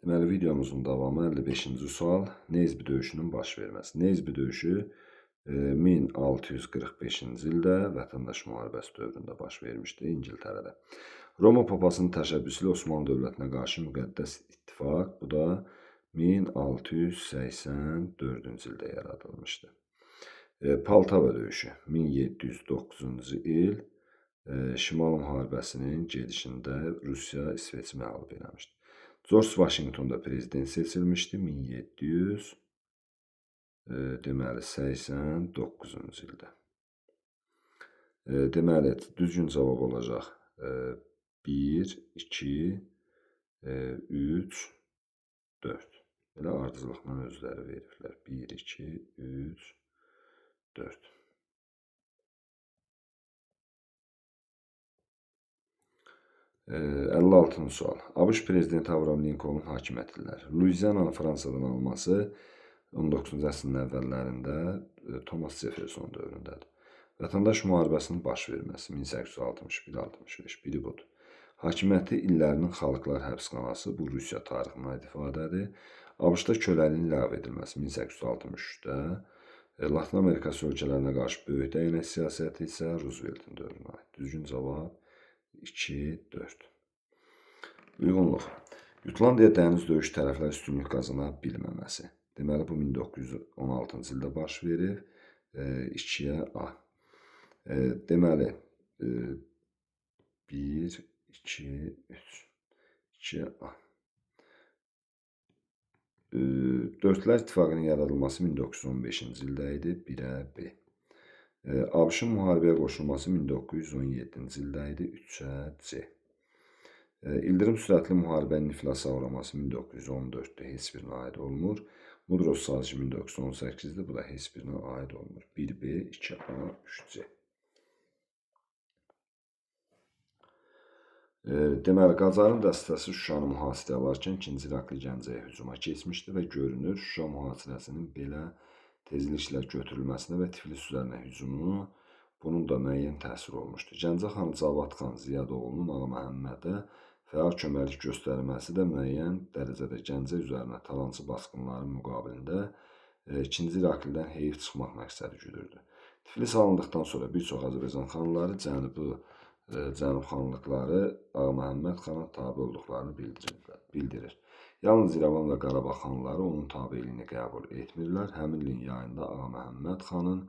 Deməli, videomuzun davamı 55-ci sual. Neysbi döyüşünün baş verməsi. Neysbi döyüşü 1645-ci ildə vətəndaş müharibəsi dövründə baş vermişdi İngiltərədə. Roma papasının təşəbbüsü ilə Osmanlı dövlətinə qarşı müqəddəs ittifaq, bu da 1684-cü ildə yaradılmışdı. Poltava döyüşü 1709-cu il Şimal müharibəsinin gedişində Rusiya İsveçi məğlub eləmişdi. George Washington da prezident seçilmişdi 1789-cu ildə. Deməli, düzgün cavab olacaq 1, 2, 3, 4. Belə ardıcılıqla özləri veriblər. 1, 2, 3, 4. Ee, 56-cı sual. ABŞ prezidenti Abraham Lincolnun hakimiyyət illəri. Luiziyananın Fransadan alması 19-cu əsrin əvvəllərində Thomas Jefferson dövründədir. Vətəndaş müharibəsinin baş verməsi 1861-65, biri budur. Hakimiyyəti illərinin xalqlar həbsxanası, bu Rusiya tarixinə aid ifadədir. ABŞ-da köləliyin ləğv edilməsi 1863-də, Latin Amerikası ölkələrinə qarşı böyük dəyənək siyasəti isə Rooseveltin dövrünə aid. Düzgün cavab 2, 4. Uyğunluq. Jutlandiya dəniz döyüş tərəflər üstünlük qazana bilməməsi. Deməli, bu 1916-cı ildə baş verir. 2-yə A. Deməli, 1, 2, 3. 2-yə A. Dörtlər İttifaqının yaradılması 1915-ci ildə idi. 1-ə B. ABŞ-ın müharibəyə qoşulması 1917-ci ildə idi. 3-ə C. İldırım sürətli müharibənin iflasa uğraması 1914-də heç birinə aid olmur. Mudros sazişi 1918-də, bu da heç birinə aid olmur. 1B, 2A, 3C. Deməli, Qacarın dəstəsi Şuşanı mühasirəyə alarkən 2-ci İraqli Gəncəyə hücuma keçmişdi və görünür, Şuşa mühasirəsinin belə tezliklə götürülməsinə və Tiflis üzərinə hücumunu bunun da müəyyən təsiri olmuşdu. Gəncə xan Cavad xan Ziyadoğlunun Ağa Məhəmmədə fəal köməklik göstərməsi də müəyyən dərəcədə Gəncə üzərinə talançı basqınların müqabilində 2-ci İraqlidən heyif çıxmaq məqsədi güdürdü. Tiflis alındıqdan sonra bir çox Azərbaycan xanları Cənub xanlıqları Ağa Məhəmməd xana tabi olduqlarını bildirir. Yalnız İrəvan və Qarabağ xanları onun tabeyliyini qəbul etmirlər. Həmin ilin yayında Ağa Məhəmməd xanın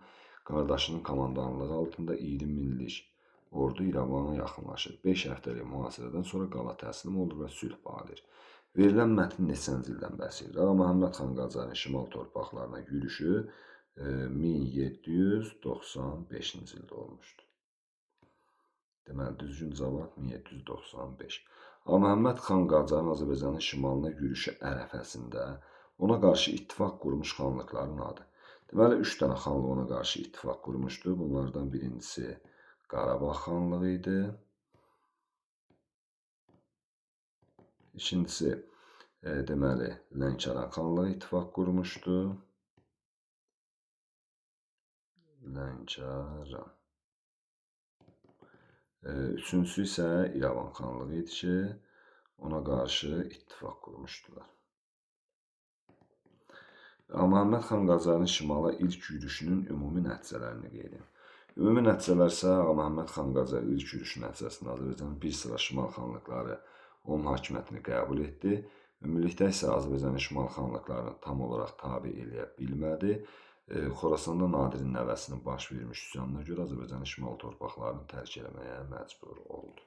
qardaşının komandanlığı altında 20 minlik ordu İrəvana yaxınlaşır. 5 həftəlik mühasirədən sonra qala təslim olur və sülh bağlayır. Verilən mətn neçənci ildən bəhs edir? Ağa Məhəmməd xan Qacarın şimal torpaqlarına yürüşü 1795-ci ildə olmuşdur. Deməli, düzgün cavab 1795. Ağa Məhəmməd xan Qacarın Azərbaycanın şimalına yürüşü ərəfəsində ona qarşı ittifaq qurmuş xanlıqların adı. Deməli, 3 dənə xanlıq ona qarşı ittifaq qurmuşdu. Bunlardan birincisi Qarabağ xanlığı idi. İkincisi, deməli, Lənkəran xanlığı ittifaq qurmuşdu. Lənkəran. Üçüncüsü isə İrəvan xanlığı idi ki, ona qarşı ittifaq qurmuşdular. Ağa Məhəmməd xan Qacarın şimala ilk yürüşünün ümumi nəticələrini qeyd edin. Ümumi nəticələr isə Ağa Məhəmməd xan Qacar ilk yürüşü nəticəsində Azərbaycanın bir sıra şimal xanlıqları onun hakimiyyətini qəbul etdi. Ümumilikdə isə Azərbaycanın şimal xanlıqlarını tam olaraq tabe eləyə bilmədi. Xorasanda Nadirin nəvəsinin baş vermiş üsyanına görə Azərbaycanın şimal torpaqlarını tərk eləməyə məcbur oldu.